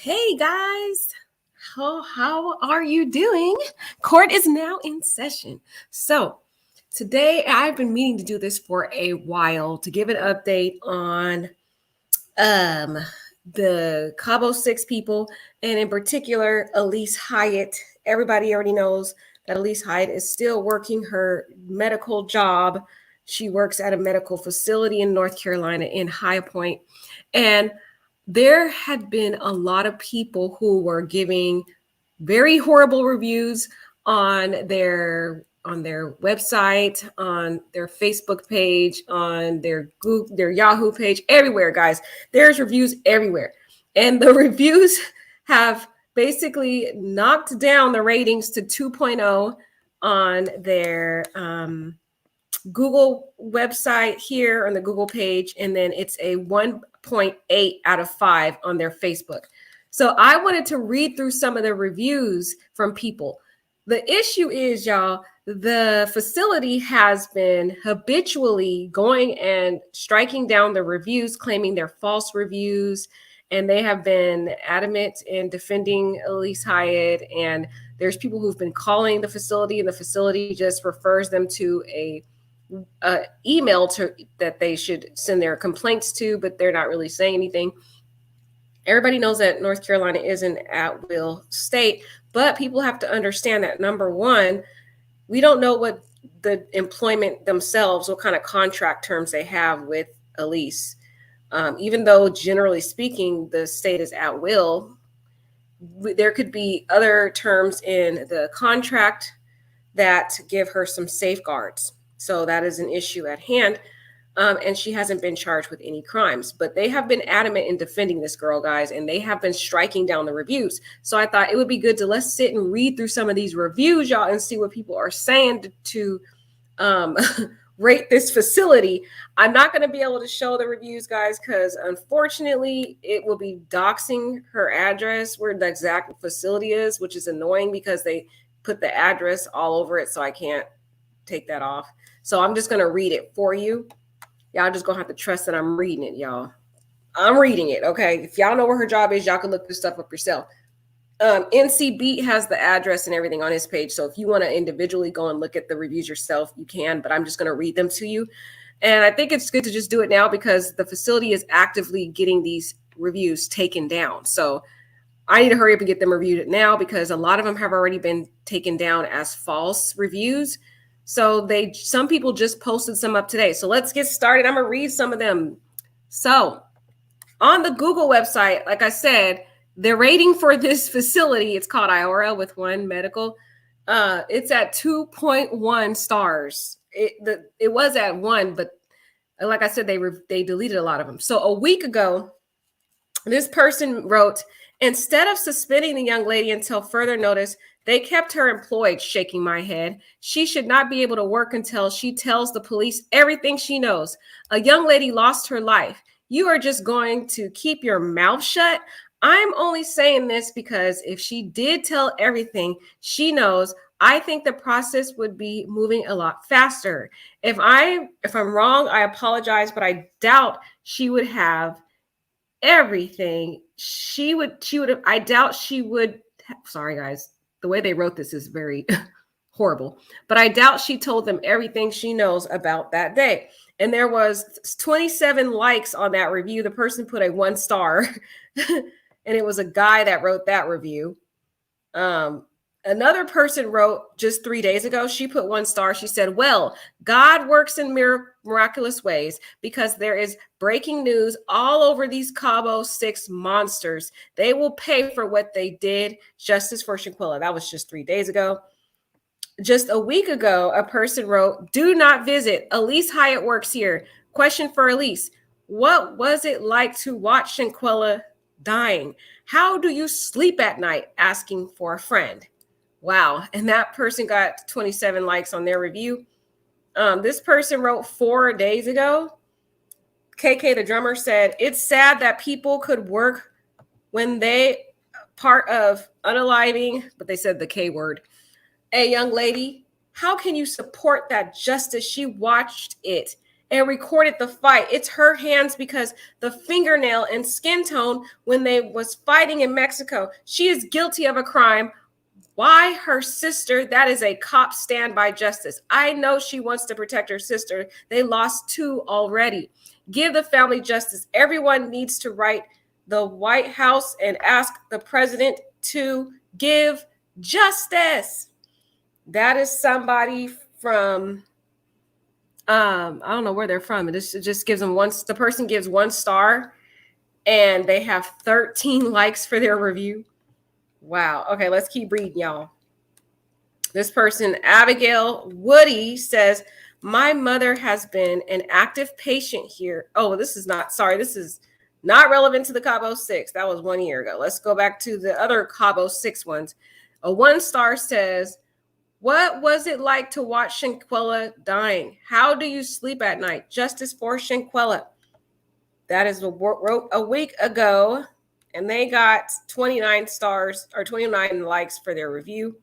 Hey guys, how are you doing? Court is now in session. So today I've been meaning to do this for a while to give an update on um the Cabo Six people, and in particular Alysse Hyatt. Everybody already knows that Alysse Hyatt is still working her medical job. She works at a medical facility in North Carolina in High Point, and there had been a lot of people who were giving very horrible reviews on their website, on their Facebook page, on their Google, their Yahoo page, everywhere, guys. There's reviews everywhere. And the reviews have basically knocked down the ratings to 2.0 on their Google website here on the Google page, and then it's a 1.8 out of 5 on their Facebook. So I wanted to read through some of the reviews from people. The issue is, y'all, the facility has been habitually going and striking down the reviews, claiming they're false reviews, and they have been adamant in defending Alysse Hyatt. And there's people who've been calling the facility, and the facility just refers them to a email that they should send their complaints to, but they're not really saying anything. Everybody knows that North Carolina is an at-will state, but people have to understand that, number one, we don't know what the employment themselves, what kind of contract terms they have with Alysse. Even though generally speaking, the state is at will, there could be other terms in the contract that give her some safeguards. So that is an issue at hand. And she hasn't been charged with any crimes, but they have been adamant in defending this girl, guys, and they have been striking down the reviews. So I thought it would be good to let's sit and read through some of these reviews, y'all, and see what people are saying to rate this facility. I'm not going to be able to show the reviews, guys, because unfortunately it will be doxing her address where the exact facility is, which is annoying because they put the address all over it, so I can't take that off. So I'm just going to read it for you. Y'all just gonna have to trust that I'm reading it, y'all. I'm reading it, okay? If y'all know where her job is, y'all can look this stuff up yourself. NC Beat has the address and everything on his page. So if you want to individually go and look at the reviews yourself, you can, but I'm just going to read them to you. And I think it's good to just do it now because the facility is actively getting these reviews taken down. So I need to hurry up and get them reviewed now because a lot of them have already been taken down as false reviews. So some people just posted some up today. So let's get started. I'm going to read some of them. So on the Google website, like I said, the rating for this facility, it's called IORL with one medical. It's at 2.1 stars. It was at 1, but like I said, they deleted a lot of them. So a week ago, this person wrote, instead of suspending the young lady until further notice, they kept her employed, shaking my head. She should not be able to work until she tells the police everything she knows. A young lady lost her life. You are just going to keep your mouth shut? I'm only saying this because if she did tell everything she knows, I think the process would be moving a lot faster. If I'm wrong, I apologize, but I doubt she would have everything. I doubt she would. Sorry, guys. The way they wrote this is very horrible, but I doubt she told them everything she knows about that day. And there was 27 likes on that review. The person put a 1 star and it was a guy that wrote that review. Another person wrote just 3 days ago, she put 1 star. She said, well, God works in miraculous ways because there is breaking news all over these Cabo Six monsters. They will pay for what they did. Justice for Shanquella. That was just 3 days ago. Just a week ago, a person wrote, do not visit. Alysse Hyatt works here. Question for Alysse. What was it like to watch Shanquella dying? How do you sleep at night? Asking for a friend. Wow. And that person got 27 likes on their review. This person wrote 4 days ago. KK, the drummer, said, it's sad that people could work when they part of unaliving, but they said the K word, a young lady. How can you support that justice? She watched it and recorded the fight. It's her hands because the fingernail and skin tone when they was fighting in Mexico. She is guilty of a crime. Why her sister? That is a cop standby justice. I know she wants to protect her sister. They lost 2 already. Give the family justice. Everyone needs to write the White House and ask the president to give justice. That is somebody from, I don't know where they're from. It just gives them one. The person gives 1 star, and they have 13 likes for their review. Wow. Okay, let's keep reading, y'all. This person, Abigail Woody, says, my mother has been an active patient here. Oh, this is not relevant to the Cabo 6. That was 1 year ago. Let's go back to the other Cabo 6 ones. A 1 star says, what was it like to watch Shanquella dying? How do you sleep at night? Justice for Shanquella. That is wrote a week ago, and they got 29 stars or 29 likes for their review.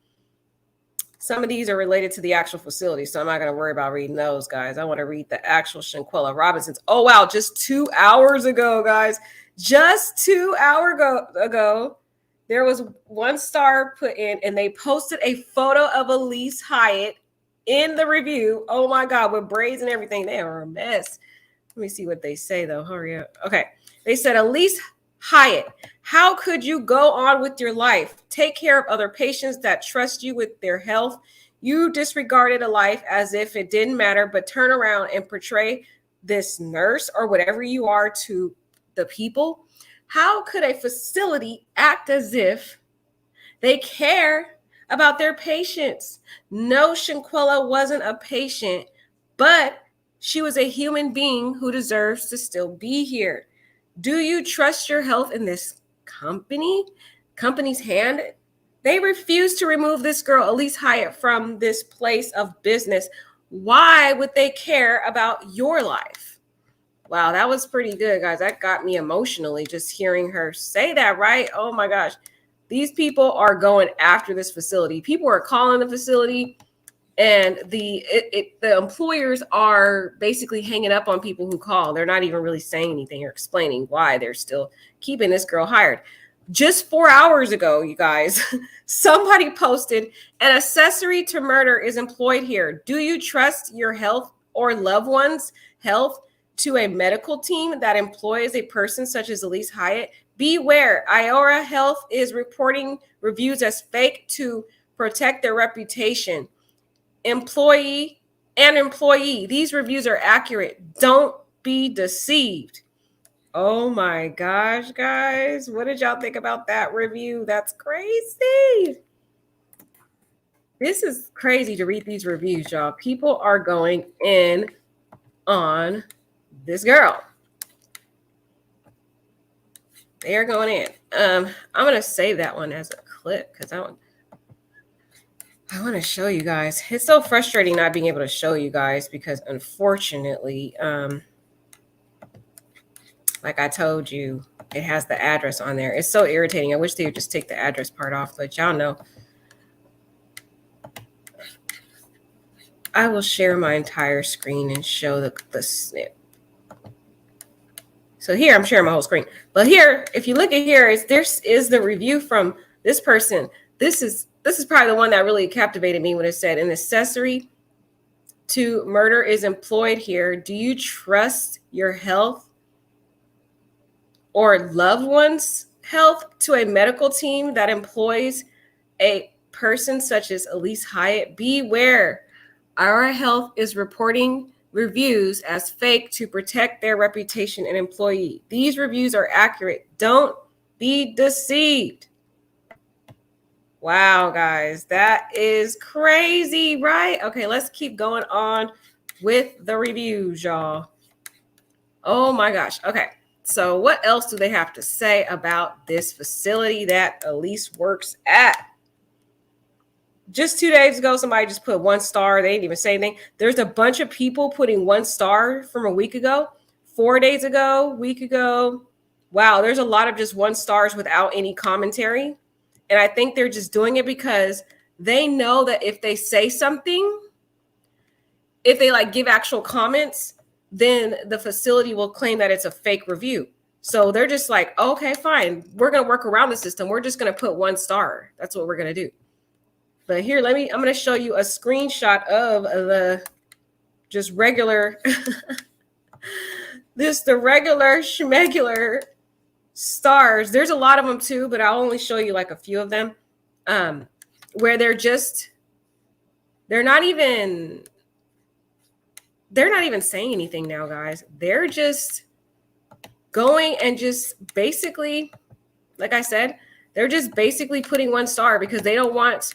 Some of these are related to the actual facility, so I'm not going to worry about reading those, guys. I want to read the actual Shanquella Robinson's. Oh, wow, just 2 hours ago, guys. Just 2 hours ago, there was 1 star put in, and they posted a photo of Alysse Hyatt in the review. Oh, my God, with braids and everything. They are a mess. Let me see what they say, though. Hurry up. Okay. They said, Alysse Hyatt, how could you go on with your life? Take care of other patients that trust you with their health. You disregarded a life as if it didn't matter, but turn around and portray this nurse or whatever you are to the people. How could a facility act as if they care about their patients? No, Shanquella wasn't a patient, but she was a human being who deserves to still be here. Do you trust your health in this company's hand? They refused to remove this girl, Alysse Hyatt, from this place of business. Why would they care about your life? Wow, that was pretty good, guys. That got me emotionally just hearing her say that, right? Oh my gosh. These people are going after this facility. People are calling the facility, and the employers are basically hanging up on people who call. They're not even really saying anything or explaining why they're still keeping this girl hired. Just 4 hours ago, you guys, somebody posted, an accessory to murder is employed here. Do you trust your health or loved one's health to a medical team that employs a person such as Alysse Hyatt? Beware, Iora Health is reporting reviews as fake to protect their reputation. Employee, these reviews are accurate. Don't be deceived. Oh my gosh, guys. What did y'all think about that review? That's crazy. This is crazy to read these reviews, y'all. People are going in on this girl. They are going in. I'm going to save that one as a clip because I want to show you guys. It's so frustrating not being able to show you guys because unfortunately, like I told you, it has the address on there. It's so irritating. I wish they would just take the address part off, but y'all know. I will share my entire screen and show the snip. So here, I'm sharing my whole screen. But here, if you look at here, this is the review from this person. This is probably the one that really captivated me when it said, an accessory to murder is employed here. Do you trust your health or loved one's health to a medical team that employs a person such as Alysse Hyatt? Beware. Our Health is reporting reviews as fake to protect their reputation and employee. These reviews are accurate. Don't be deceived. Wow, guys, that is crazy, right? Okay, let's keep going on with the reviews, y'all. Oh my gosh. Okay, so what else do they have to say about this facility that Alysse works at? Just 2 days ago, somebody just put 1 star. They didn't even say anything. There's a bunch of people putting 1 star from a week ago, 4 days ago, week ago. Wow, there's a lot of just 1 stars without any commentary. And I think they're just doing it because they know that if they say something, if they like give actual comments, then the facility will claim that it's a fake review. So they're just like, okay, fine. We're going to work around the system. We're just going to put 1 star. That's what we're going to do. But here, I'm going to show you a screenshot of the just regular, the regular schmegular stars. There's a lot of them too, but I'll only show you like a few of them, where they're not even saying anything now, guys. They're just going and just basically, like I said, they're just basically putting 1 star because they don't want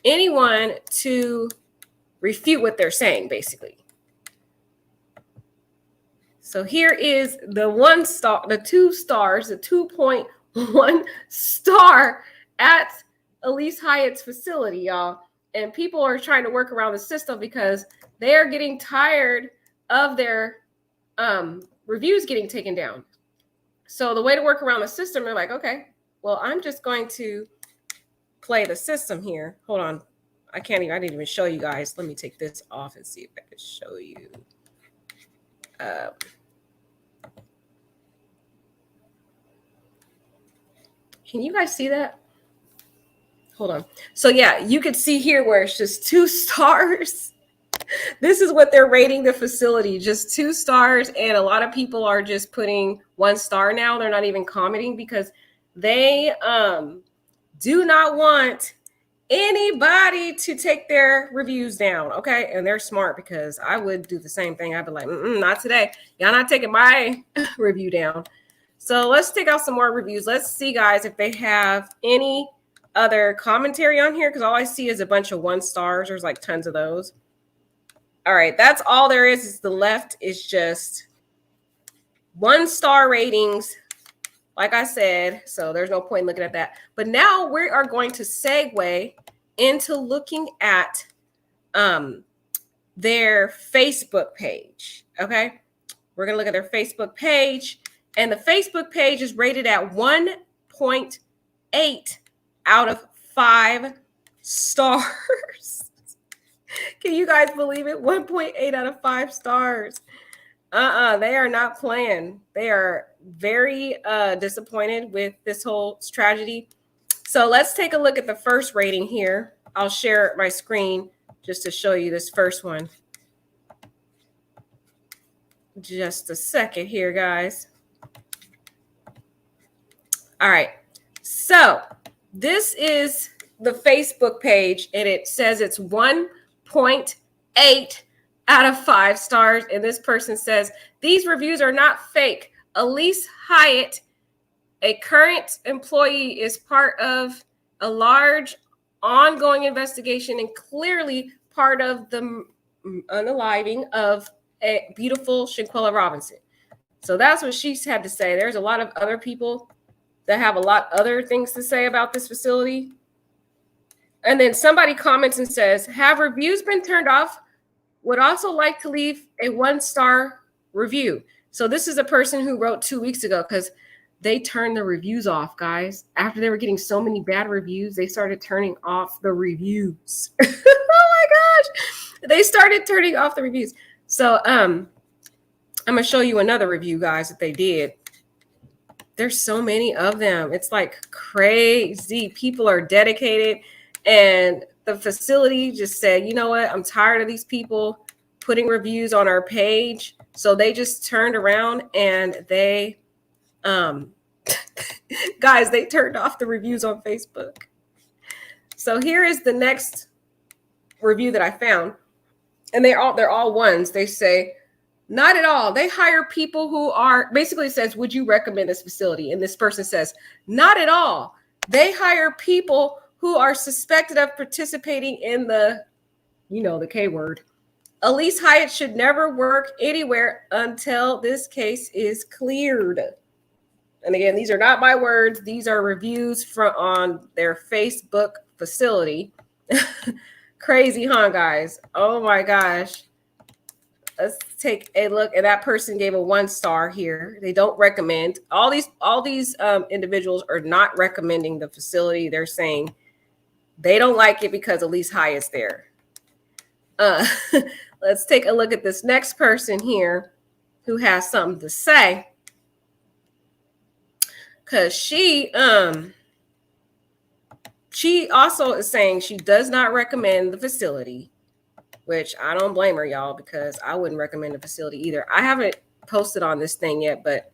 anyone to refute what they're saying, basically. So here is the 1 star, the 2 stars, the 2.1 star at Alysse Hyatt's facility, y'all. And people are trying to work around the system because they are getting tired of their reviews getting taken down. So the way to work around the system, they're like, okay, well, I'm just going to play the system here. Hold on. I didn't even show you guys. Let me take this off and see if I can show you. Can you guys see that? Hold on. So yeah, you can see here where it's just 2 stars. This is what they're rating the facility, just 2 stars. And a lot of people are just putting 1 star now. They're not even commenting because they do not want anybody to take their reviews down. Okay. And they're smart because I would do the same thing. I'd be like, not today. Y'all not taking my review down. So let's take out some more reviews. Let's see, guys, if they have any other commentary on here, because all I see is a bunch of 1 stars. There's like tons of those. All right, that's all there is the left is just 1 star ratings, like I said. So there's no point in looking at that. But now we are going to segue into looking at their Facebook page. Okay, we're going to look at their Facebook page. And the Facebook page is rated at 1.8 out of 5 stars. Can you guys believe it? 1.8 out of 5 stars. They are not playing. They are very disappointed with this whole tragedy. So let's take a look at the first rating here. I'll share my screen just to show you this first one. Just a second here, guys. All right. So this is the Facebook page, and it says it's 1.8 out of 5 stars. And this person says, these reviews are not fake. Alysse Hyatt, a current employee, is part of a large ongoing investigation and clearly part of the unaliving of a beautiful Shanquella Robinson. So that's what she had to say. There's a lot of other people that have a lot other things to say about this facility. And then somebody comments and says, have reviews been turned off? Would also like to leave a 1-star review. So this is a person who wrote 2 weeks ago because they turned the reviews off, guys. After they were getting so many bad reviews, they started turning off the reviews. Oh my gosh. They started turning off the reviews. So I'm going to show you another review, guys, that they did. There's so many of them. It's like crazy. People are dedicated. And the facility just said, you know what? I'm tired of these people putting reviews on our page. So they just turned around and they, guys, they turned off the reviews on Facebook. So here is the next review that I found. And they're all ones. They say, not at all. They hire people who are, basically says, would you recommend this facility? And this person says, not at all. They hire people who are suspected of participating in the, the K word. Alysse Hyatt should never work anywhere until this case is cleared. And again, these are not my words. These are reviews on their Facebook facility. Crazy, huh, guys? Oh my gosh. Let's take a look. And that person gave a 1 star here. They don't recommend. All these individuals are not recommending the facility. They're saying they don't like it because Alysse Hyatt's there. Let's let's take a look at this next person here who has something to say. Because she also is saying she does not recommend the facility, which I don't blame her, y'all, because I wouldn't recommend the facility either. I haven't posted on this thing yet, but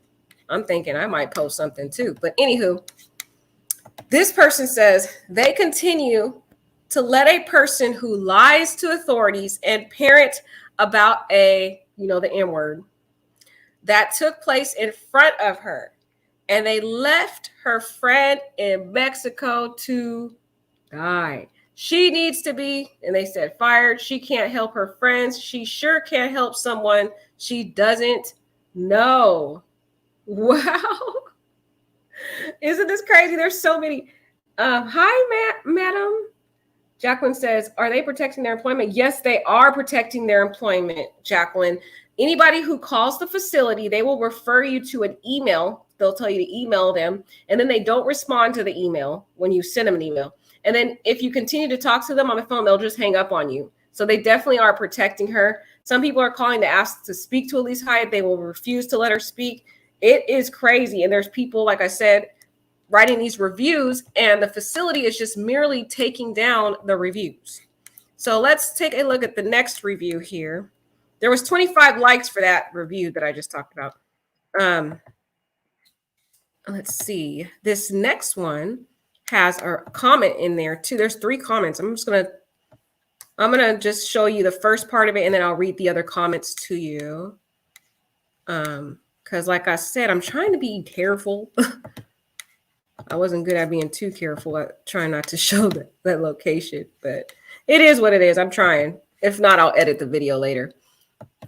I'm thinking I might post something too. But anywho, this person says they continue to let a person who lies to authorities and parent about the N word that took place in front of her. And they left her friend in Mexico to die. She needs to be, and they said, fired. She can't help her friends. She sure can't help someone she doesn't know. Wow. Isn't this crazy? There's so many. Hi, madam. Jacqueline says, are they protecting their employment? Yes, they are protecting their employment, Jacqueline. Anybody who calls the facility, they will refer you to an email. They'll tell you to email them, and then they don't respond to the email when you send them an email. And then if you continue to talk to them on the phone, they'll just hang up on you. So they definitely are protecting her. Some people are calling to ask to speak to Alysse Hyatt. They will refuse to let her speak. It is crazy. And there's people, like I said, writing these reviews, and the facility is just merely taking down the reviews. So let's take a look at the next review here. There was 25 likes for that review that I just talked about. Let's see. This next one has a comment in there too. There's 3 comments. I'm gonna just show you the first part of it, and then I'll read the other comments to you. Because like I said, I'm trying to be careful. I wasn't good at being too careful at trying not to show that location, but it is what it is. I'm trying. If not, I'll edit the video later.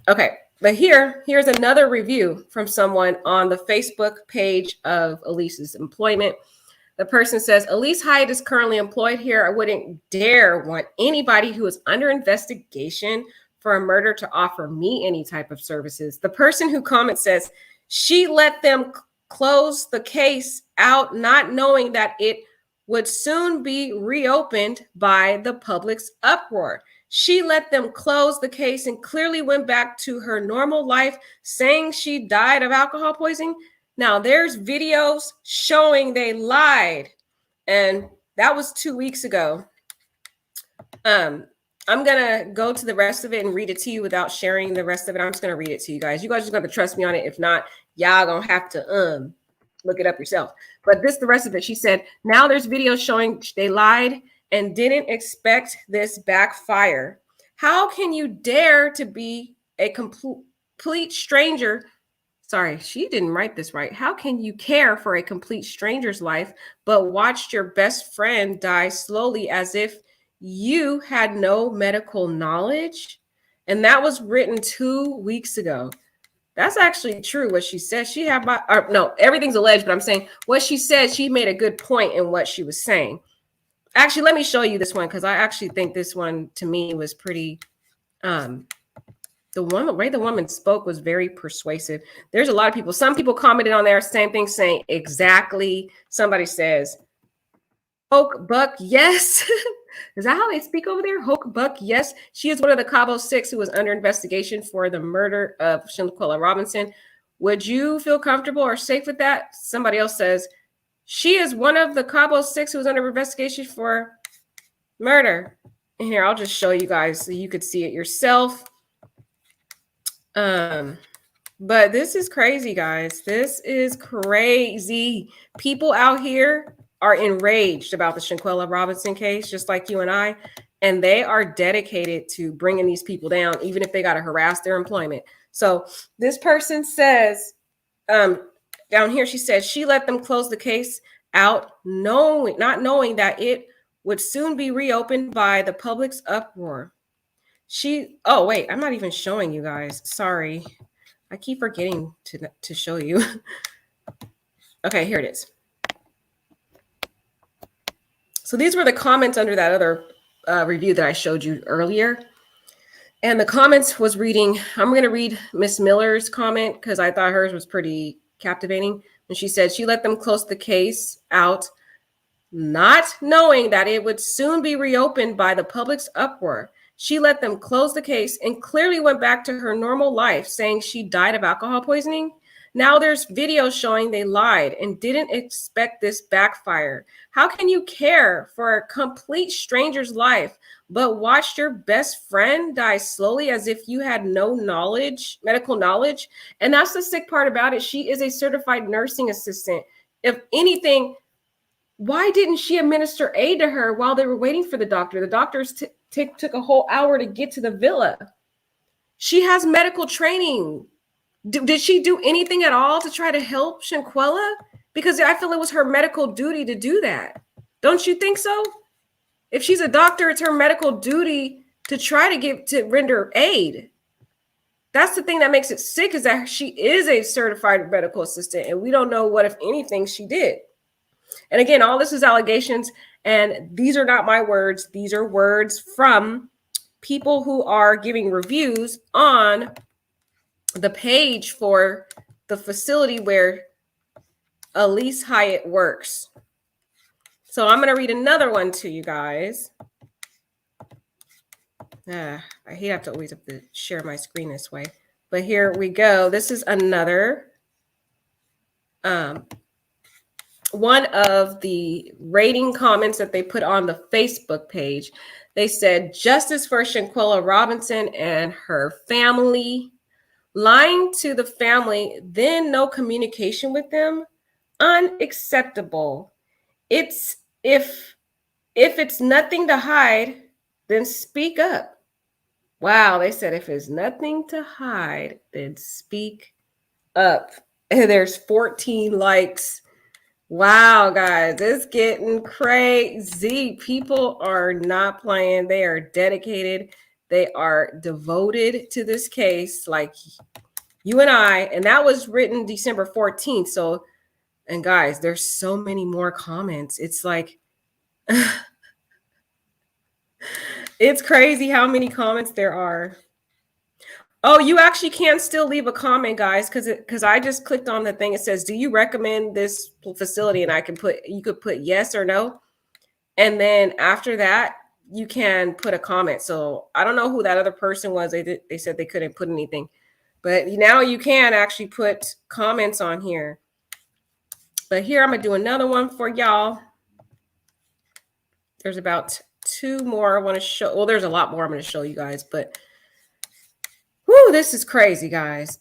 Okay, but here's another review from someone on the Facebook page of Alysse's employment. The person says, Alysse Hyatt is currently employed here. I wouldn't dare want anybody who is under investigation for a murder to offer me any type of services. The person who comments says, she let them close the case out, not knowing that it would soon be reopened by the public's uproar. She let them close the case and clearly went back to her normal life, saying she died of alcohol poisoning. Now, there's videos showing they lied, and that was 2 weeks ago. I'm going to go to the rest of it and read it to you without sharing the rest of it. I'm just going to read it to you guys. You guys are going to trust me on it. If not, y'all going to have to look it up yourself. But the rest of it, she said, now there's videos showing they lied and didn't expect this backfire. How can you dare to be a complete stranger? Sorry, she didn't write this right. How can you care for a complete stranger's life, but watched your best friend die slowly as if you had no medical knowledge? And that was written 2 weeks ago. That's actually true. What she said, everything's alleged, but I'm saying what she said, she made a good point in what she was saying. Actually, let me show you this one, because I actually think this one to me was pretty, the way the woman spoke was very persuasive. There's a lot of people, some people commented on there, same thing, saying exactly. Somebody says, Hoke Buck, yes. Is that how they speak over there? Hoke Buck, yes. She is one of the Cabo 6 who was under investigation for the murder of Shanquella Robinson. Would you feel comfortable or safe with that? Somebody else says, she is one of the Cabo 6 who was under investigation for murder. And here, I'll just show you guys so you could see it yourself. But this is crazy, guys. This is crazy. People out here are enraged about the Shanquella Robinson case, just like you and I, and they are dedicated to bringing these people down, even if they got to harass their employment. So this person says, down here, she says she let them close the case out, not knowing that it would soon be reopened by the public's uproar. Oh, wait, I'm not even showing you guys. Sorry. I keep forgetting to show you. Okay, here it is. So these were the comments under that other review that I showed you earlier. And the comments was reading, I'm going to read Miss Miller's comment because I thought hers was pretty captivating. And she said she let them close the case out, not knowing that it would soon be reopened by the public's uproar. She let them close the case and clearly went back to her normal life, saying she died of alcohol poisoning. Now there's videos showing they lied and didn't expect this backfire. How can you care for a complete stranger's life, but watched your best friend die slowly as if you had no knowledge, medical knowledge? And that's the sick part about it. She is a certified nursing assistant. If anything, why didn't she administer aid to her while they were waiting for the doctor? The doctors took a whole hour to get to the villa. She has medical training. Did she do anything at all to try to help Shanquella? Because I feel it was her medical duty to do that. Don't you think so? If she's a doctor, it's her medical duty to try to render aid. That's the thing that makes it sick, is that she is a certified medical assistant, and we don't know what, if anything, she did. And again, all this is allegations, and these are not my words. These are words from people who are giving reviews on the page for the facility where Alysse Hyatt works. So I'm going to read another one to you guys. I hate I always have to share my screen this way, but here we go. This is another one of the rating comments that they put on the Facebook page. They said, "Justice for Shanquella Robinson and her family. Lying to the family, then no communication with them. Unacceptable. If it's nothing to hide, then speak up." Wow, they said if it's nothing to hide, then speak up. And there's 14 likes. Wow, guys, it's getting crazy. People are not playing. They are dedicated. They are devoted to this case, like you and I. And that was written December 14th. So, and guys, there's so many more comments. It's like, it's crazy how many comments there are. Oh, you actually can still leave a comment, guys, because I just clicked on the thing. It says, "Do you recommend this facility?" And you could put yes or no. And then after that, you can put a comment. So I don't know who that other person was. They said they couldn't put anything, but now you can actually put comments on here. But here I'm gonna do another one for y'all. There's about 2 more I want to show. Well, there's a lot more I'm going to show you guys, but whoo, this is crazy, guys.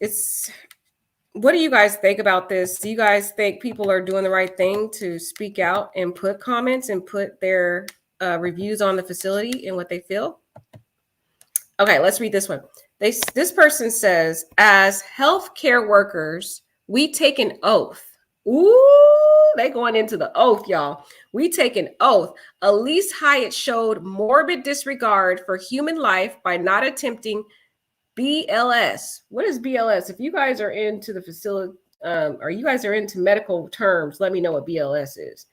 What do you guys think about this? Do you guys think people are doing the right thing to speak out and put comments and put their reviews on the facility and what they feel? Okay, let's read this one. This person says, "As healthcare workers, we take an oath." Ooh, they going into the oath, y'all. "We take an oath. Alysse Hyatt showed morbid disregard for human life by not attempting BLS." What is BLS? If you guys are into the facility, or you guys are into medical terms, let me know what BLS is.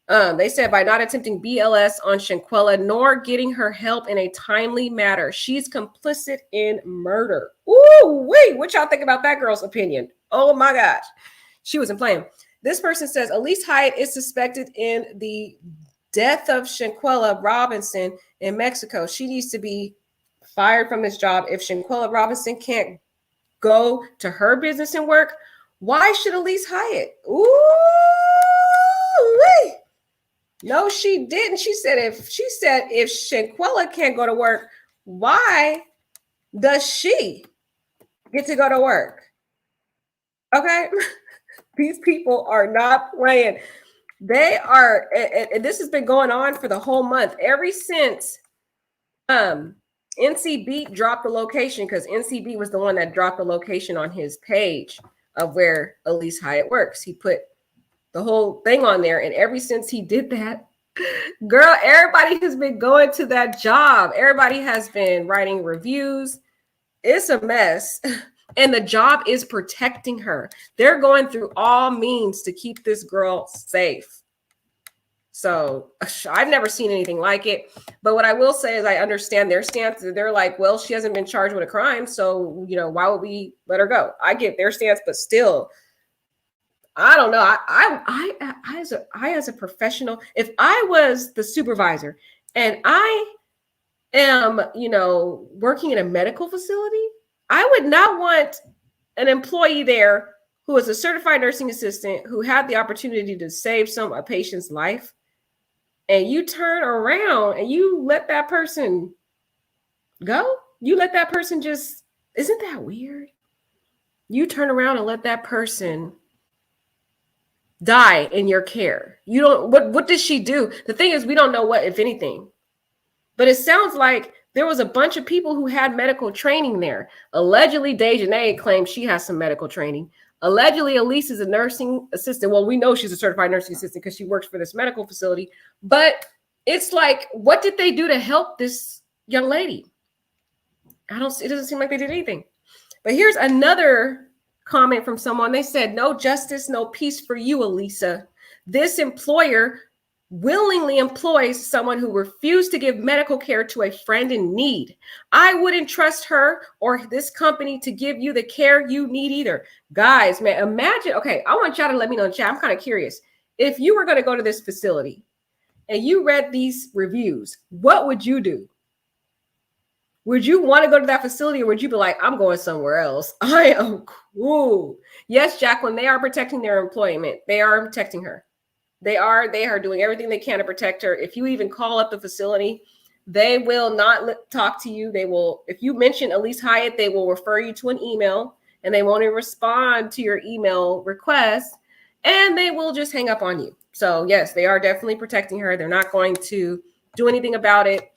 They said, "By not attempting BLS on Shanquella, nor getting her help in a timely manner, she's complicit in murder." Ooh, wait, what y'all think about that girl's opinion? Oh my gosh, she wasn't playing. This person says, "Alysse Hyatt is suspected in the death of Shanquella Robinson in Mexico. She needs to be fired from this job. If Shanquella Robinson can't go to her business and work, why should Alysse Hyatt?" Ooh, wait. No, she didn't. She said if Shanquella can't go to work, why does she get to go to work? Okay. These people are not playing. They are, and this has been going on for the whole month, ever since NCB dropped the location, because NCB was the one that dropped the location on his page of where Alysse Hyatt works. He put the whole thing on there, and ever since he did that, girl, everybody has been going to that job. Everybody has been writing reviews. It's a mess. And the job is protecting her. They're going through all means to keep this girl safe. So I've never seen anything like it. But what I will say is I understand their stance. They're like, well, she hasn't been charged with a crime, so, why would we let her go? I get their stance, but still, I don't know. I as a professional, if I was the supervisor and I am, working in a medical facility, I would not want an employee there who is a certified nursing assistant who had the opportunity to save a patient's life, and you turn around and you let that person go. You let that person isn't that weird? You turn around and let that person die in your care. You don't, what did she do? The thing is, we don't know what, if anything, but it sounds like there was a bunch of people who had medical training there. Allegedly, Dejanay claims she has some medical training. Allegedly, Alysse is a nursing assistant. Well, we know she's a certified nursing assistant because she works for this medical facility. But it's like, what did they do to help this young lady? It doesn't seem like they did anything. But here's another comment from someone. They said, no justice, no peace for you, Alysse. This employer willingly employs someone who refused to give medical care to a friend in need. I wouldn't trust her or this company to give you the care you need either. Guys, man, imagine. Okay, I want y'all to let me know in chat. I'm kind of curious. If you were going to go to this facility and you read these reviews, what would you do? Would you want to go to that facility, or would you be like, I'm going somewhere else? I am cool. Yes, Jacqueline, they are protecting their employment. They are protecting her. They are doing everything they can to protect her. If you even call up the facility, they will not talk to you. They will, if you mention Alysse Hyatt, they will refer you to an email, and they won't even respond to your email request, and they will just hang up on you. So yes, they are definitely protecting her. They're not going to do anything about it.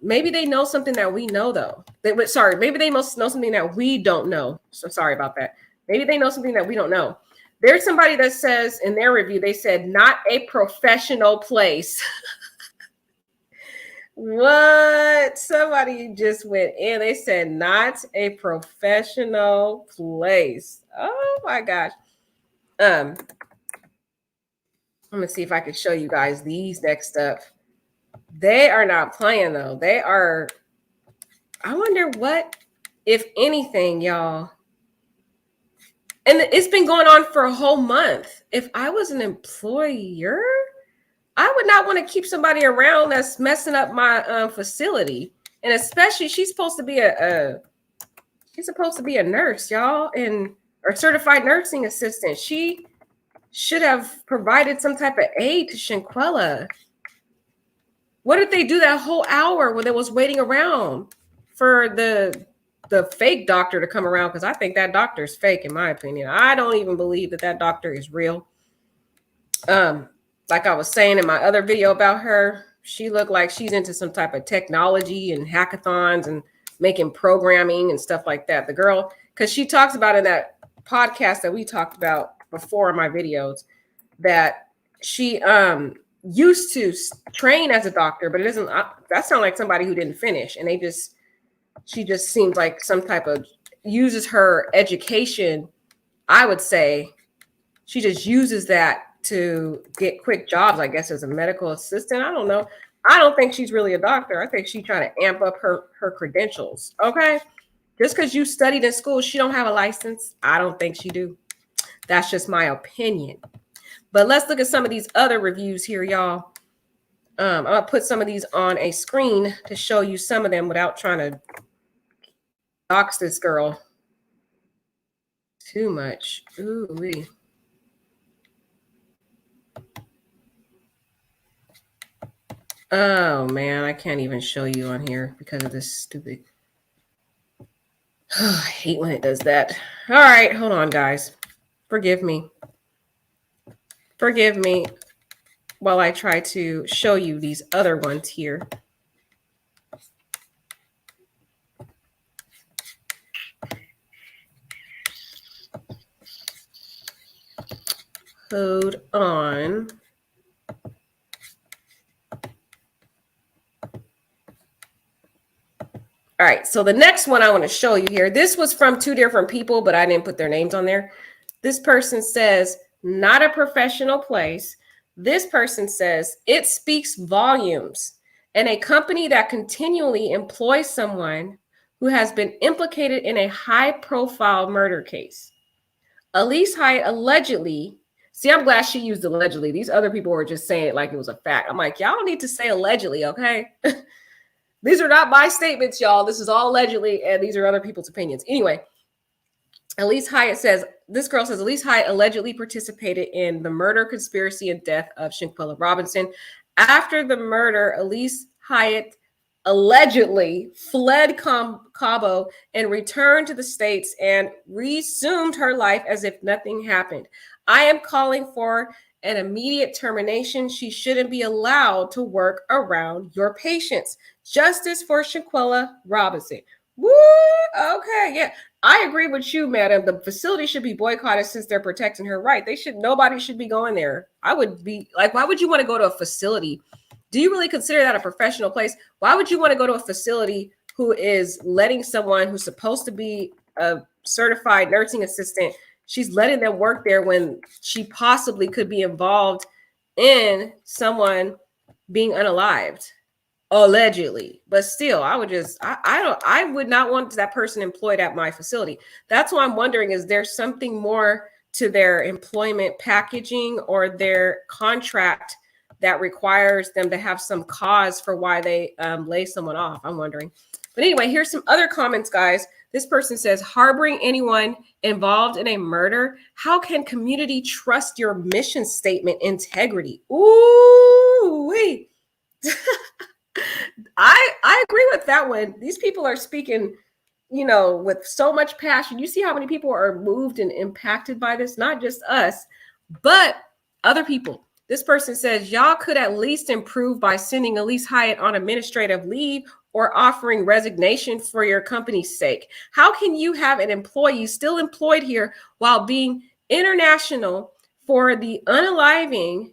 Maybe they know something that we know, though. Maybe they must know something that we don't know. So sorry about that. Maybe they know something that we don't know. There's somebody that says in their review, they said, not a professional place. What? Somebody just went in. They said, not a professional place. Oh my gosh. I'm gonna see if I can show you guys these next up. They are not playing though. They are. I wonder what, if anything, y'all. And it's been going on for a whole month. If I was an employer, I would not want to keep somebody around that's messing up my facility. And especially, she's supposed to be a nurse, y'all, and a certified nursing assistant. She should have provided some type of aid to Shanquella. What did they do that whole hour when they was waiting around for the fake doctor to come around? Because I think that doctor is fake, in my opinion. I don't even believe that doctor is real. Like I was saying in my other video about her, she looked like she's into some type of technology and hackathons and making programming and stuff like that. The girl, because she talks about in that podcast that we talked about before in my videos, that she used to train as a doctor, but it doesn't, that sounds like somebody who didn't finish. And she just seems like some type of, uses her education. I would say she just uses that to get quick jobs, I guess, as a medical assistant. I don't know. I don't think she's really a doctor. I think she's trying to amp up her credentials. Okay. Just because you studied in school, she don't have a license. I don't think she do. That's just my opinion. But let's look at some of these other reviews here, y'all. I'm going to put some of these on a screen to show you some of them without trying to dox this girl too much. Ooh-wee. Oh, man, I can't even show you on here because of this stupid. I hate when it does that. All right, hold on, guys. Forgive me. Forgive me while I try to show you these other ones here. Hold on. All right, so the next one I want to show you here, this was from two different people, but I didn't put their names on there. This person says, not a professional place. This person says, it speaks volumes. And a company that continually employs someone who has been implicated in a high-profile murder case. Alysse Hyatt allegedly, see, I'm glad she used allegedly. These other people were just saying it like it was a fact. I'm like, y'all don't need to say allegedly, okay? These are not my statements, y'all. This is all allegedly, and these are other people's opinions. Anyway, Alysse Hyatt says, this girl says, Alysse Hyatt allegedly participated in the murder, conspiracy, and death of Shanquella Robinson. After the murder, Alysse Hyatt allegedly fled Cabo and returned to the States and resumed her life as if nothing happened. I am calling for an immediate termination. She shouldn't be allowed to work around your patients. Justice for Shanquella Robinson. Woo! Okay, yeah. I agree with you, madam. The facility should be boycotted since they're protecting her right. Nobody should be going there. I would be like, why would you want to go to a facility? Do you really consider that a professional place? Why would you want to go to a facility who is letting someone who's supposed to be a certified nursing assistant, she's letting them work there when she possibly could be involved in someone being unalived? Allegedly, but still, I would not want that person employed at my facility. That's why I'm wondering, is there something more to their employment packaging or their contract that requires them to have some cause for why they lay someone off? I'm wondering. But anyway, here's some other comments, guys. This person says, harboring anyone involved in a murder. How can community trust your mission statement integrity? Ooh, wait. I agree with that one. These people are speaking, with so much passion. You see how many people are moved and impacted by this? Not just us, but other people. This person says, y'all could at least improve by sending Alysse Hyatt on administrative leave or offering resignation for your company's sake. How can you have an employee still employed here while being international for the unaliving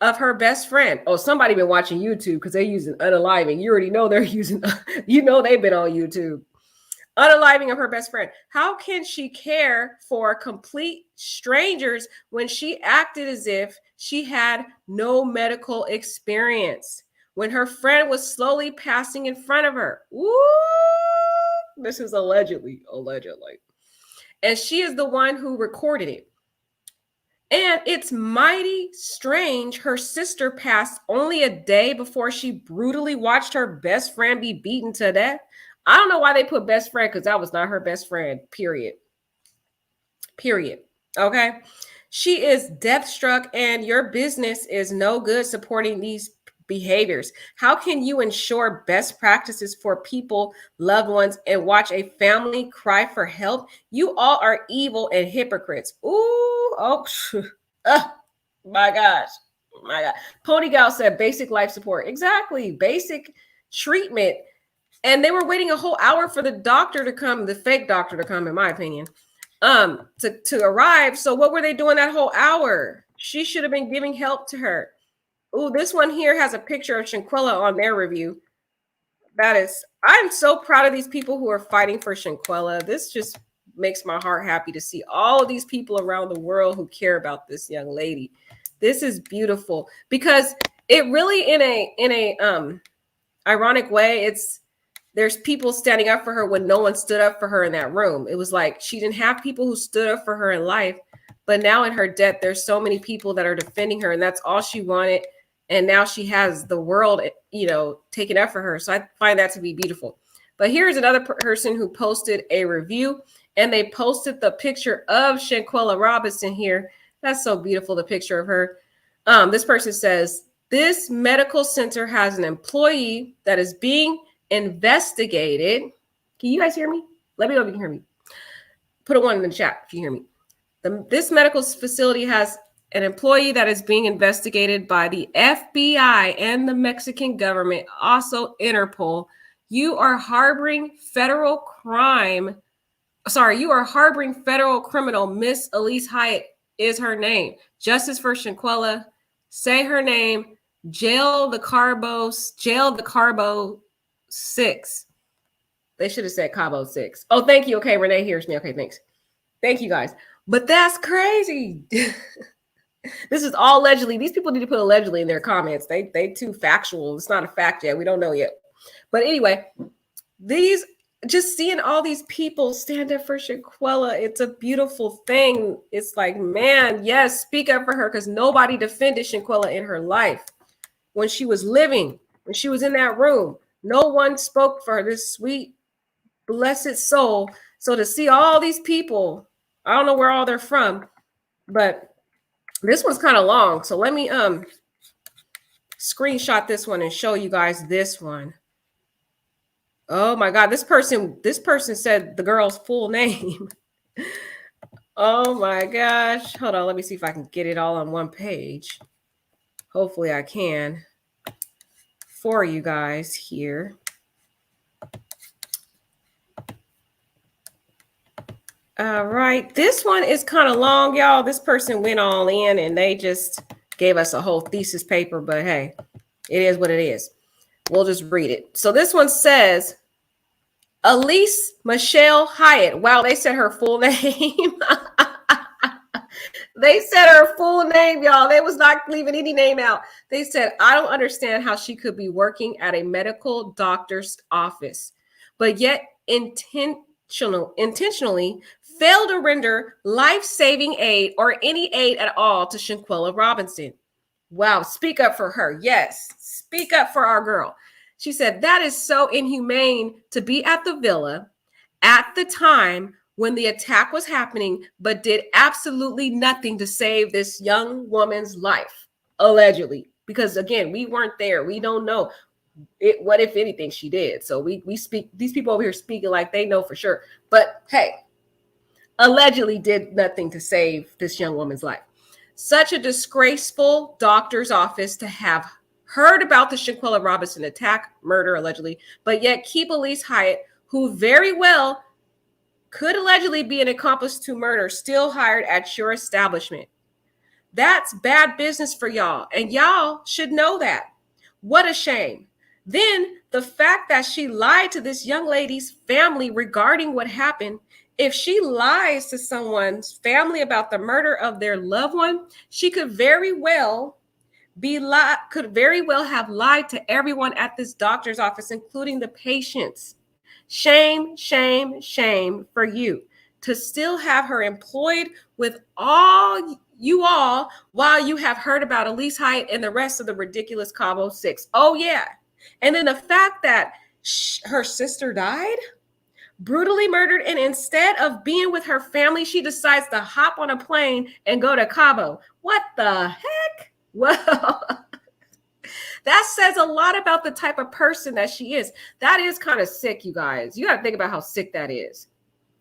of her best friend? Oh, somebody been watching YouTube because they're using unaliving. You already know they're using, they've been on YouTube. Unaliving of her best friend. How can she care for complete strangers when she acted as if she had no medical experience when her friend was slowly passing in front of her? Ooh, this is allegedly. And she is the one who recorded it. And it's mighty strange her sister passed only a day before she brutally watched her best friend be beaten to death. I don't know why they put best friend, because that was not her best friend, period. Okay? She is death struck, and your business is no good supporting these behaviors. How can you ensure best practices for people, loved ones, and watch a family cry for help? You all are evil and hypocrites. Ooh, oh, my gosh. Pony Gal said basic life support. Exactly. Basic treatment. And they were waiting a whole hour for the doctor to come, the fake doctor to come, in my opinion, to arrive. So what were they doing that whole hour? She should have been giving help to her. Ooh, this one here has a picture of Shanquella on their review. I'm so proud of these people who are fighting for Shanquella. This just makes my heart happy to see all of these people around the world who care about this young lady. This is beautiful because it really, in a ironic way, there's people standing up for her when no one stood up for her in that room. It was like she didn't have people who stood up for her in life, but now in her death, there's so many people that are defending her, and that's all she wanted. And now she has the world, taking up for her. So I find that to be beautiful. But here's another person who posted a review, and they posted the picture of Shanquella Robinson here. That's so beautiful, the picture of her. This person says, this medical center has an employee that is being investigated. Can you guys hear me? Let me know if you can hear me. Put a 1 in the chat if you hear me. This medical facility has an employee that is being investigated by the FBI and the Mexican government, also Interpol. You are harboring federal criminal. Miss Alysse Hyatt is her name. Justice for Shanquella. Say her name. Jail the Cabo 6. They should have said Cabo 6. Oh, thank you. Okay, Renee hears me. Okay, thanks. Thank you, guys. But that's crazy. This is all allegedly. These people need to put allegedly in their comments. They too factual. It's not a fact yet. We don't know yet. But anyway, just seeing all these people stand up for Shanquella, it's a beautiful thing. It's like, man, yes, speak up for her, because nobody defended Shanquella in her life when she was living, when she was in that room. No one spoke for this sweet, blessed soul. So to see all these people, I don't know where all they're from, but this one's kind of long. So let me screenshot this one and show you guys this one. Oh my God, this person said the girl's full name. Oh my gosh. Hold on, let me see if I can get it all on one page. Hopefully I can for you guys here. All right, this one is kind of long, y'all. This person went all in and they just gave us a whole thesis paper, but hey, it is what it is. We'll just read it. So this one says, Alysse Michelle Hyatt. Wow, they said her full name. They said her full name, y'all. They was not leaving any name out. They said, I don't understand how she could be working at a medical doctor's office, but yet intentionally failed to render life-saving aid or any aid at all to Shanquella Robinson. Wow, speak up for her. Yes, speak up for our girl. She said, that is so inhumane to be at the villa at the time when the attack was happening, but did absolutely nothing to save this young woman's life, allegedly. Because again, we weren't there. We don't know what, if anything, she did. So we speak, these people over here speaking like they know for sure. But hey, allegedly did nothing to save this young woman's life. Such a disgraceful doctor's office to have heard about the Shanquella Robinson attack, murder allegedly, but yet keep Alysse Hyatt, who very well could allegedly be an accomplice to murder, still hired at your establishment. That's bad business for y'all, and y'all should know that. What a shame. Then the fact that she lied to this young lady's family regarding what happened. If she lies to someone's family about the murder of their loved one, she could very well have lied to everyone at this doctor's office, including the patients. Shame, shame, shame for you to still have her employed with all while you have heard about Alysse Hyatt and the rest of the ridiculous Cabo Six. Oh yeah. And then the fact that her sister died, brutally murdered, and instead of being with her family, she decides to hop on a plane and go to Cabo. What the heck? Well, that says a lot about the type of person that she is. That is kind of sick, you guys. You got to think about how sick that is.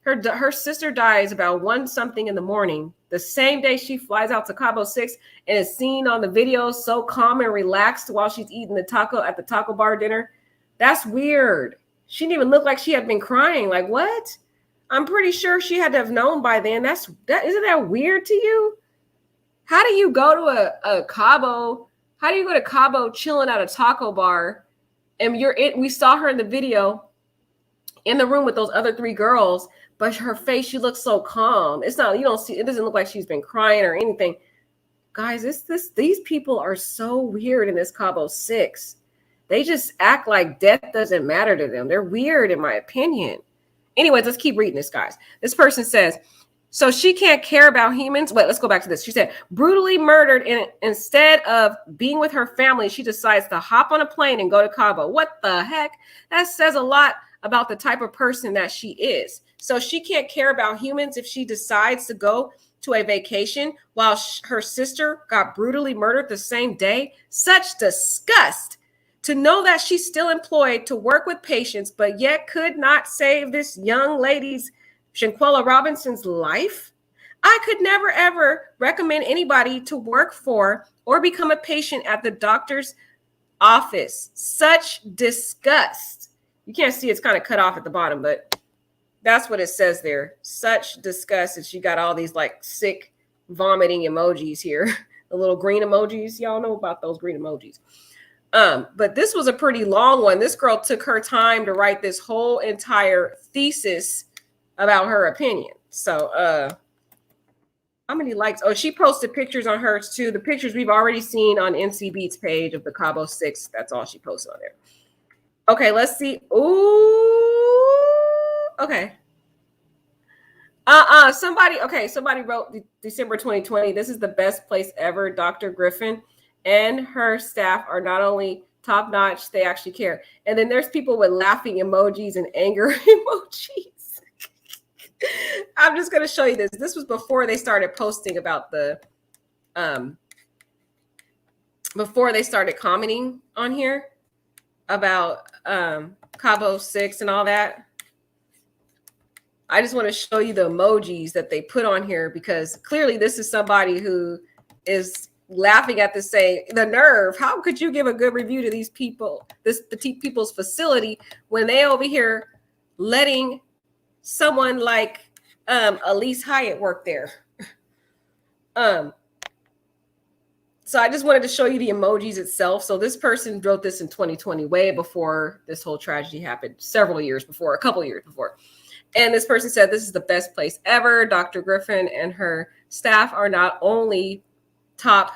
Her sister dies about 1 something in the morning, the same day she flies out to Cabo Six and is seen on the video so calm and relaxed while she's eating the taco at the taco bar dinner. That's weird. She didn't even look like she had been crying. Like, what? I'm pretty sure she had to have known by then. Isn't that weird to you? How do you go to a Cabo? How do you go to Cabo chilling at a taco bar? And we saw her in the video in the room with those other 3 girls, but her face, she looks so calm. It's not, you don't see, it doesn't look like she's been crying or anything. Guys, these people are so weird in this Cabo Six. They just act like death doesn't matter to them. They're weird, in my opinion. Anyways, let's keep reading this, guys. This person says, so she can't care about humans. Wait, let's go back to this. She said, brutally murdered, and instead of being with her family, she decides to hop on a plane and go to Cabo. What the heck? That says a lot about the type of person that she is. So she can't care about humans if she decides to go to a vacation while her sister got brutally murdered the same day. Such disgust. To know that she's still employed to work with patients, but yet could not save this young lady's, Shanquella Robinson's, life. I could never, ever recommend anybody to work for or become a patient at the doctor's office. Such disgust. You can't see, it's kind of cut off at the bottom, but that's what it says there. Such disgust. And she got all these like sick vomiting emojis here. The little green emojis. Y'all know about those green emojis. But this was a pretty long one. This girl took her time to write this whole entire thesis about her opinion. So how many likes? Oh, she posted pictures on hers too. The pictures we've already seen on NC Beats page of the Cabo Six. That's all she posted on there. Okay, let's see. Ooh, okay. Somebody wrote December 2020. This is the best place ever. Dr. Griffin and her staff are not only top notch. They actually care. And then there's people with laughing emojis and anger emojis. I'm just going to show you this. This was before they started posting about the, before they started commenting on here about Cabo 6 and all that. I just want to show you the emojis that they put on here, because clearly this is somebody who is laughing at this, saying, the nerve, how could you give a good review to these people, people's facility, when they over here letting someone like Alysse Hyatt work there. So I just wanted to show you the emojis itself. So this person wrote this in 2020, way before this whole tragedy happened, several years before, a couple years before. And this person said, this is the best place ever. Dr. Griffin and her staff are not only top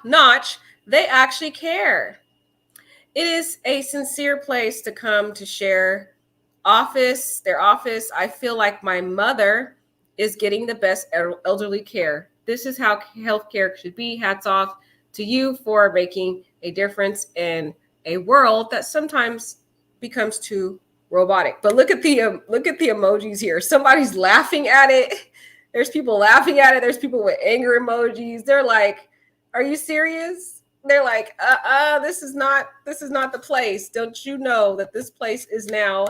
notch, they actually care. It is a sincere place to come to share their office. I feel like my mother is getting the best elderly care. This is how healthcare should be. Hats off to you for making a difference in a world that sometimes becomes too robotic. But look at the emojis here. Somebody's laughing at it. There's people laughing at it. There's people with anger emojis. They're like, are you serious? They're like, this is not the place. Don't you know that this place is now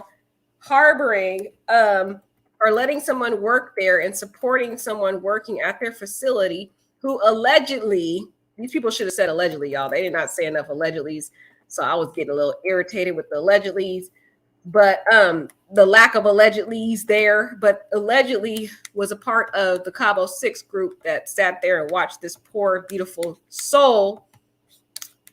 harboring or letting someone work there and supporting someone working at their facility who allegedly, these people should have said allegedly, y'all. They did not say enough allegedlys. So I was getting a little irritated with the allegedlys, but the lack of allegedlys there, but allegedly was a part of the Cabo 6 group that sat there and watched this poor, beautiful soul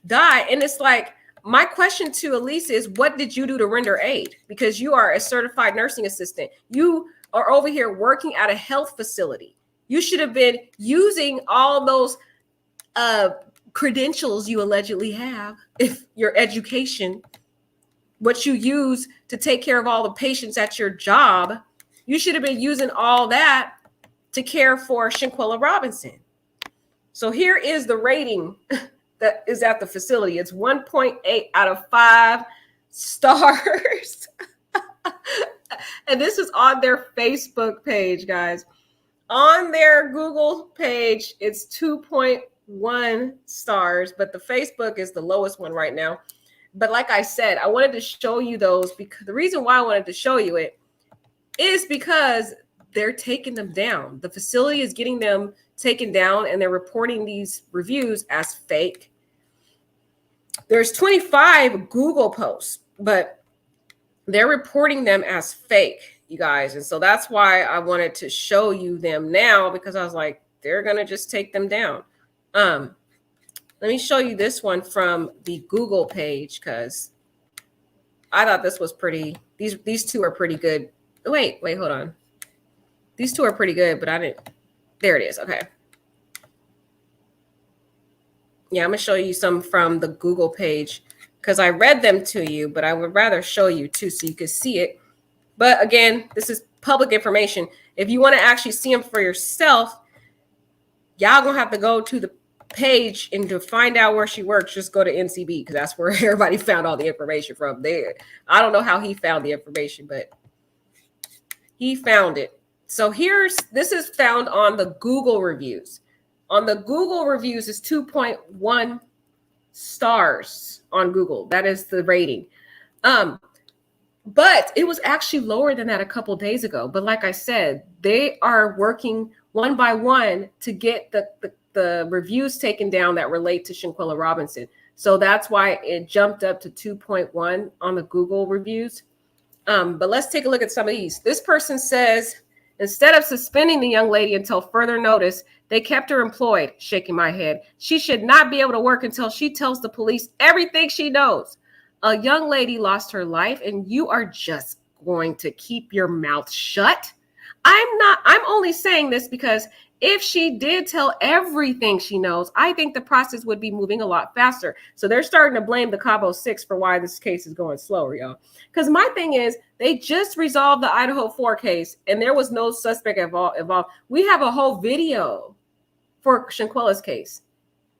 die. And it's like, my question to Alysse is, what did you do to render aid? Because you are a certified nursing assistant. You are over here working at a health facility. You should have been using all those credentials you allegedly have, if your education, what you use to take care of all the patients at your job, you should have been using all that to care for Shanquella Robinson. So here is the rating that is at the facility. It's 1.8 out of 5 stars. And this is on their Facebook page, guys. On their Google page, it's 2.1 stars, but the Facebook is the lowest one right now. But like I said, I wanted to show you those, because the reason why I wanted to show you it is because they're taking them down. The facility is getting them taken down, and they're reporting these reviews as fake. There's 25 Google posts, but they're reporting them as fake, you guys. And so that's why I wanted to show you them now, because I was like, they're going to just take them down. Let me show you this one from the Google page, because I thought this was pretty. These two are pretty good. Wait, hold on. These two are pretty good, but I didn't. There it is. Okay. Yeah, I'm going to show you some from the Google page, because I read them to you, but I would rather show you too so you could see it. But again, this is public information. If you want to actually see them for yourself, y'all going to have to go to the page, and to find out where she works, just go to NCB, because that's where everybody found all the information from there. I don't know how he found the information, but he found it. So this is found on the Google reviews. On the Google reviews is 2.1 stars on Google. That is the rating. But it was actually lower than that a couple days ago. But like I said, they are working one by one to get the reviews taken down that relate to Shanquella Robinson. So that's why it jumped up to 2.1 on the Google reviews. But let's take a look at some of these. This person says, instead of suspending the young lady until further notice, they kept her employed. Shaking my head. She should not be able to work until she tells the police everything she knows. A young lady lost her life, and you are just going to keep your mouth shut? I'm only saying this because if she did tell everything she knows, I think the process would be moving a lot faster. So they're starting to blame the Cabo 6 for why this case is going slower, y'all. Because my thing is, they just resolved the Idaho 4 case, and there was no suspect involved. We have a whole video for Shanquella's case.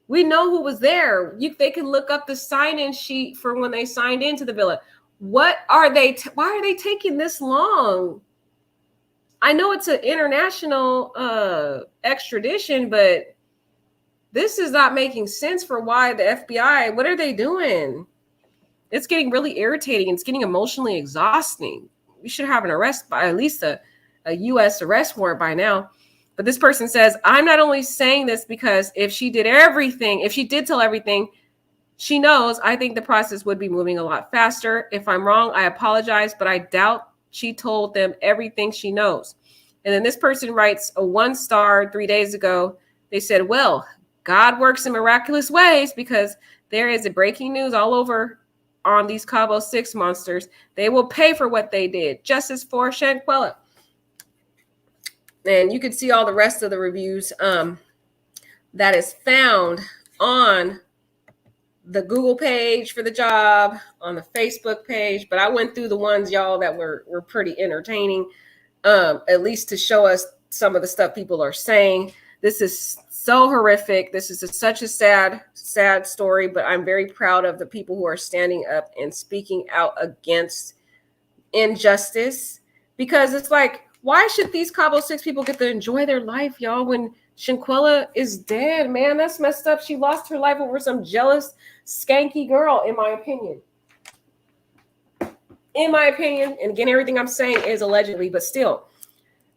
We know who was there. They can look up the sign-in sheet for when they signed into the villa. What are they? Why are they taking this long? I know it's an international extradition, but this is not making sense for why the FBI. What are they doing? It's getting really irritating. It's getting emotionally exhausting. We should have an arrest by at least a U.S. arrest warrant by now. But this person says, I'm not only saying this because if she did tell everything she knows, I think the process would be moving a lot faster. If I'm wrong, I apologize, but I doubt she told them everything she knows. And then this person writes a 1-star 3 days ago. They said, well, God works in miraculous ways because there is a breaking news all over on these Cabo 6 monsters. They will pay for what they did. Justice for Shanquella. And you can see all the rest of the reviews that is found on the Google page for the job, on the Facebook page. But I went through the ones, y'all, that were pretty entertaining, at least to show us some of the stuff people are saying. This is so horrific. This is such a sad story, but I'm very proud of the people who are standing up and speaking out against injustice, because it's like, why should these Cabo 6 people get to enjoy their life, y'all, when Shanquella is dead? Man, that's messed up. She lost her life over some jealous, skanky girl, in my opinion. In my opinion, and again, everything I'm saying is allegedly, but still,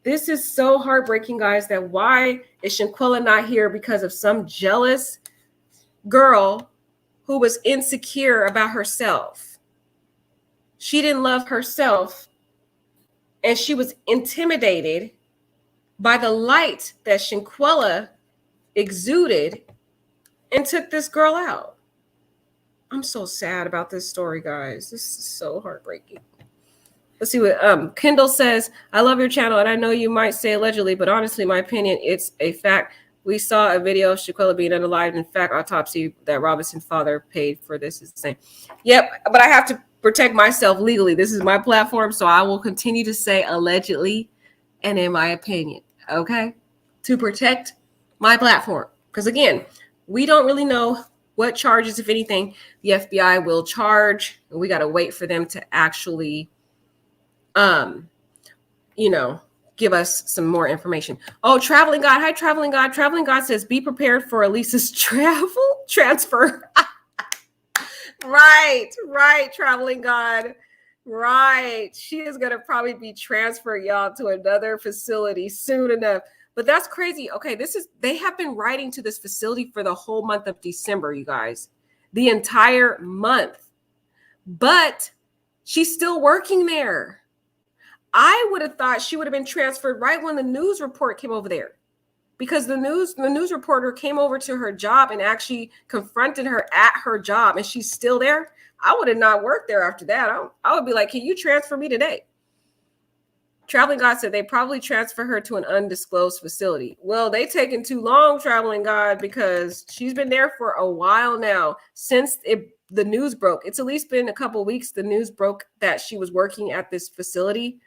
this is so heartbreaking, guys, that why is Shanquella not here because of some jealous girl who was insecure about herself? She didn't love herself. And she was intimidated by the light that Shanquella exuded and took this girl out. I'm so sad about this story, guys. This is so heartbreaking. Let's see what Kendall says. I love your channel, and I know you might say allegedly, but honestly, my opinion, it's a fact. We saw a video of Shanquella being unalived. In fact, autopsy that Robinson father paid for this is the same. Yep, but I have to protect myself legally. This is my platform, so I will continue to say allegedly and in my opinion, okay? To protect my platform. Because again, we don't really know what charges, if anything, the FBI will charge. And we got to wait for them to actually, give us some more information. Oh, Traveling God. Hi, Traveling God. Traveling God says, be prepared for Alysse's transfer. Right, Traveling God. Right. She is going to probably be transferred, y'all, to another facility soon enough. But that's crazy. Okay, they have been writing to this facility for the whole month of December, you guys. The entire month. But she's still working there. I would have thought she would have been transferred right when the news report came over there. Because the news reporter came over to her job and actually confronted her at her job, and she's still there. I would have not worked there after that. I would be like, can you transfer me today? Traveling God said they probably transfer her to an undisclosed facility. Well, they taking too long, Traveling God, because she's been there for a while now since the news broke. It's at least been a couple of weeks. The news broke that she was working at this facility.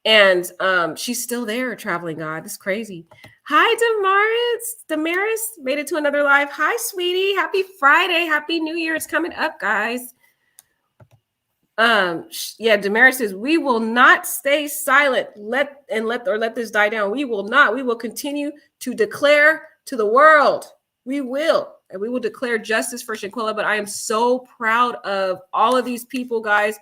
And she's still there, Traveling God. It's crazy. Hi, Damaris made it to another live. Hi, sweetie. Happy Friday. Happy New Year. It's coming up, guys. Damaris says, we will not stay silent. Let this die down. We will not. We will continue to declare to the world. We will. And we will declare justice for Shanquella. But I am so proud of all of these people, guys,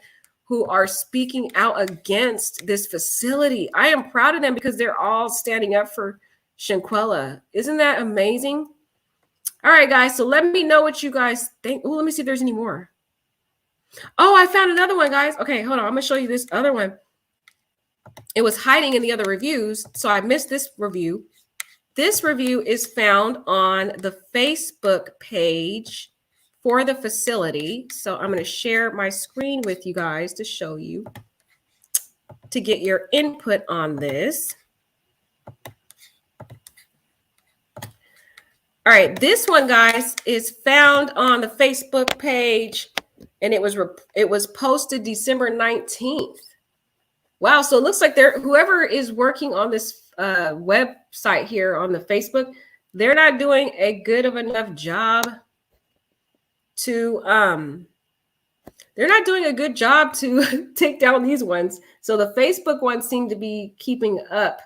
who are speaking out against this facility. I am proud of them because they're all standing up for Shanquella. Isn't that amazing? All right, guys. So let me know what you guys think. Oh, let me see if there's any more. Oh, I found another one, guys. Okay, hold on. I'm going to show you this other one. It was hiding in the other reviews, so I missed this review. This review is found on the Facebook page for the facility. So I'm going to share my screen with you guys to show you, to get your input on this. All right, this one, guys, is found on the Facebook page, and it was posted December 19th. Wow, so it looks like whoever is working on this website here on the Facebook, they're not doing a good of enough job to they're not doing a good job to take down these ones. So the Facebook ones seem to be keeping up,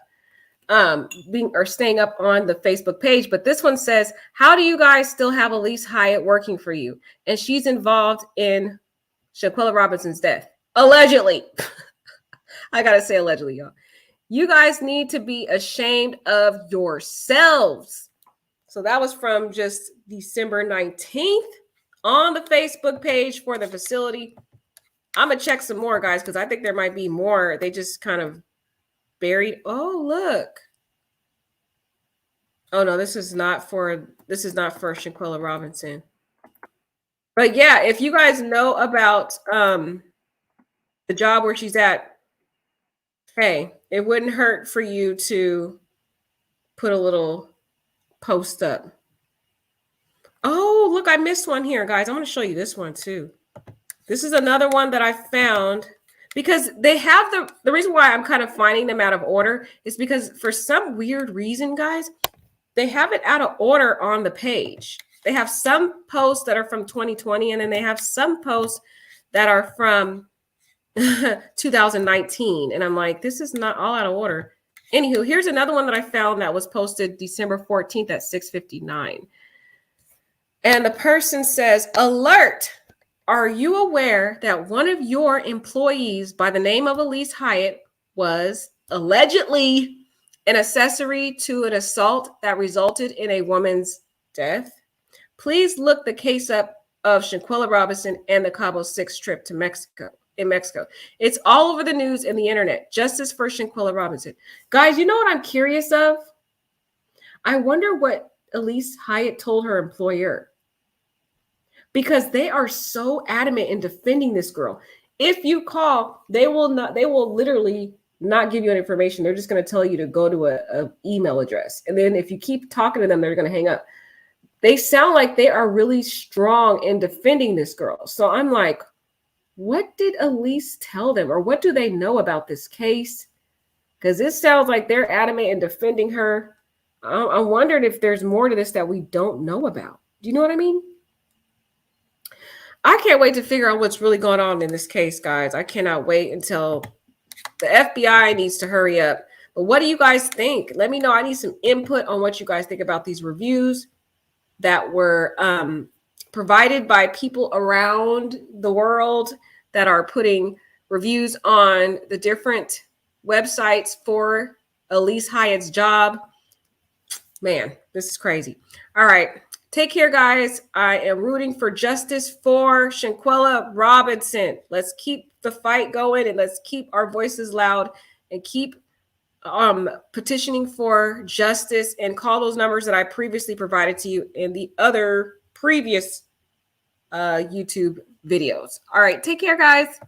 being or staying up on the Facebook page. But this one says, how do you guys still have Alysse Hyatt working for you? And she's involved in Shaquilla Robinson's death. Allegedly. I gotta say allegedly, y'all. You guys need to be ashamed of yourselves. So that was from just December 19th on the Facebook page for the facility. I'm going to check some more, guys, because I think there might be more. They just kind of buried. Oh, look. Oh, no, this is not for Shaquilla Robinson. But yeah, if you guys know about the job where she's at, hey, it wouldn't hurt for you to put a little post up. Oh, look, I missed one here, guys. I'm going to show you this one too. This is another one that I found because they have the reason why I'm kind of finding them out of order is because for some weird reason, guys, they have it out of order on the page. They have some posts that are from 2020, and then they have some posts that are from 2019. And I'm like, this is not all out of order. Anywho, here's another one that I found that was posted December 14th at 6:59. And the person says, alert, are you aware that one of your employees by the name of Alysse Hyatt was allegedly an accessory to an assault that resulted in a woman's death? Please look the case up of Shaquilla Robinson and the Cabo 6 trip to Mexico. In Mexico. It's all over the news and the internet. Justice for Shaquilla Robinson. Guys, you know what I'm curious of? I wonder what Alysse Hyatt told her employer. Because they are so adamant in defending this girl. If you call, they will literally not give you any information. They're just going to tell you to go to a email address. And then if you keep talking to them, they're going to hang up. They sound like they are really strong in defending this girl. So I'm like, what did Alysse tell them? Or what do they know about this case? Because it sounds like they're adamant in defending her. I'm wondering if there's more to this that we don't know about. Do you know what I mean? I can't wait to figure out what's really going on in this case, guys. I cannot wait until the FBI needs to hurry up. But what do you guys think? Let me know. I need some input on what you guys think about these reviews that were provided by people around the world that are putting reviews on the different websites for Alysse Hyatt's job. Man, this is crazy. All right. Take care, guys. I am rooting for justice for Shaquilla Robinson. Let's keep the fight going and let's keep our voices loud and keep petitioning for justice and call those numbers that I previously provided to you in the other previous YouTube videos. All right. Take care, guys.